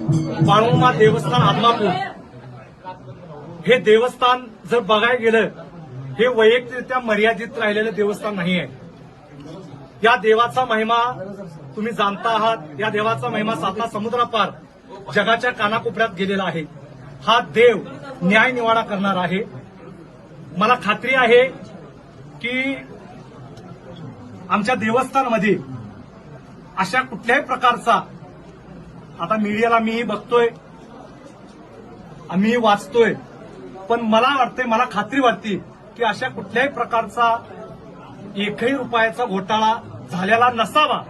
बाळूमा देवस्थान आदमापूर हे देवस्थान जर बघायला गेलं, हे वैयक्तिकरित्या मर्यादित राहिलेलं देवस्थान नाही आहे. या देवाचा महिमा तुम्ही जाणता आहात. या देवाचा महिमा साता समुद्रापार जगाच्या कानाकोपऱ्यात गेलेला आहे. हा देव न्याय निवाडा करणार आहे. मला खात्री आहे की आमच्या देवस्थानमध्ये अशा कुठल्याही प्रकारचा, आता मीडियाला मीही बघतोय, आम्ही वाचतोय, पण मला वाटतंय, मला खात्री वाटते की अशा कुठल्याही प्रकारचा एकही रुपयाचा घोटाळा झालेला नसावा,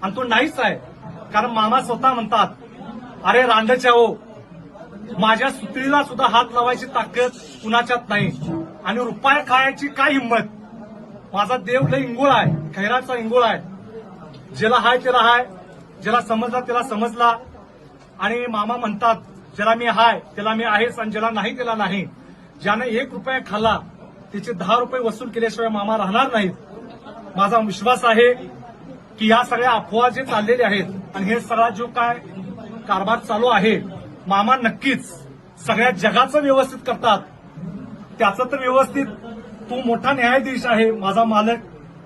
आणि तो नाहीच आहे. कारण मामा स्वतः म्हणतात, अरे रांडच्या हो, माझ्या सुतळीला सुद्धा हात लावायची ताकद कुणाच्यात नाही, आणि रुपया खायची काय हिंमत. माझा देव लय इंगोळ आहे, खैराचा इंगोळ आहे. ज्याला हाय त्याला हाय, ज्याला समजला त्याला समजला. आणि मामा म्हणतात, ज्याला मी हाय त्याला मी आहेच, आणि ज्याला नाही त्याला नाही. ज्याने 1 रुपया खाल्ला त्याचे 10 रुपये वसूल केल्याशिवाय मामा राहणार नाहीत. माझा विश्वास आहे की या सगळ्या अफवा जे चाललेले आहेत आणि हे सगळा जो काय कारभार चालू आहे, मामा नक्कीच सगळ्या जगाचं व्यवस्थित करतात. त्याचं तर व्यवस्थित, तू मोठा न्यायाधीश आहे, माझा मालक,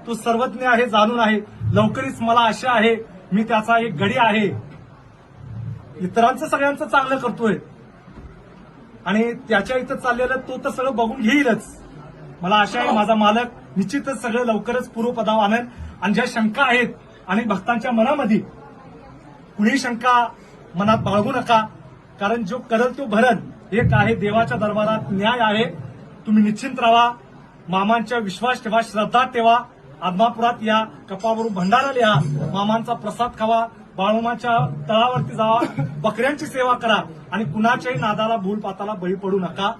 तू सर्वज्ञ आहे, जाणून आहे. लवकरच मला आशा आहे मी त्याचा एक गडी आहे, इतरांचं सगळ्यांचं चांगलं करतोय, आणि त्याच्या इथं चाललेलं तो तर सगळं बघून घेईलच. मला आशा आहे माझा मालक निश्चितच सगळं लवकरच पूर्वपदावर आणेल. आणि ज्या शंका आहेत आणि भक्तांच्या मनामध्ये, कुणी शंका मनात बाळगू नका, कारण जो करल तो भरल. एक आहे, देवाच्या दरबारात न्याय आहे. तुम्ही निश्चिंत राहा, मामांच्या विश्वास ठेवा, श्रद्धा ठेवा. आदमापुरात या, कपाळवरून भंडारा लिहा, मामांचा प्रसाद खावा, बाळूमाच्या तळावरती जावा, बकऱ्यांची सेवा करा, आणि कुणाच्याही नादाला भूलपाताला बळी पडू नका.